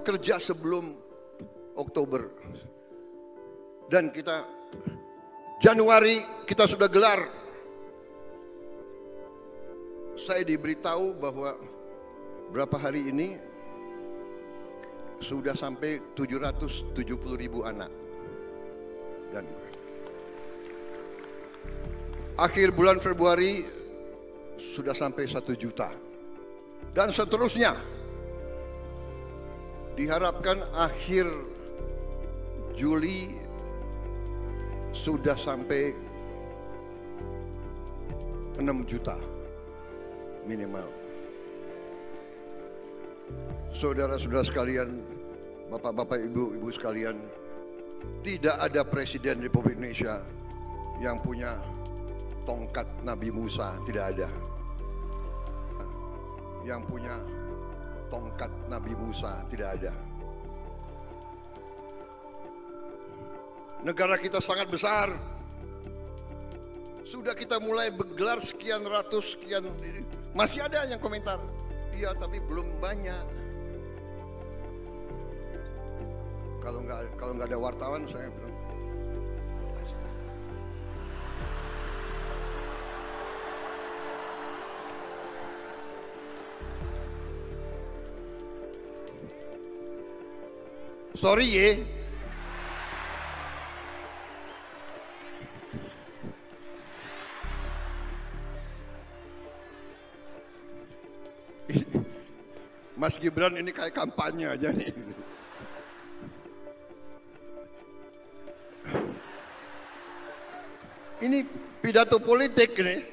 kerja sebelum Oktober. Dan kita Januari kita sudah gelar. Saya diberitahu bahwa berapa hari ini sudah sampai 770.000 anak. Dan akhir bulan Februari sudah sampai 1 juta. Dan seterusnya. Diharapkan akhir Juli sudah sampai 6 juta minimal. Saudara-saudara sekalian, bapak-bapak, ibu-ibu sekalian, tidak ada presiden Republik Indonesia yang punya tongkat Nabi Musa, tidak ada. Yang punya tongkat Nabi Musa, tidak ada. Negara kita sangat besar. Sudah kita mulai bergelar sekian ratus, sekian. Masih ada yang komentar, iya tapi belum banyak. Kalau nggak ada wartawan, saya bilang. Sorry ya. Mas Gibran ini kayak kampanye aja nih. Ini pidato politik nih.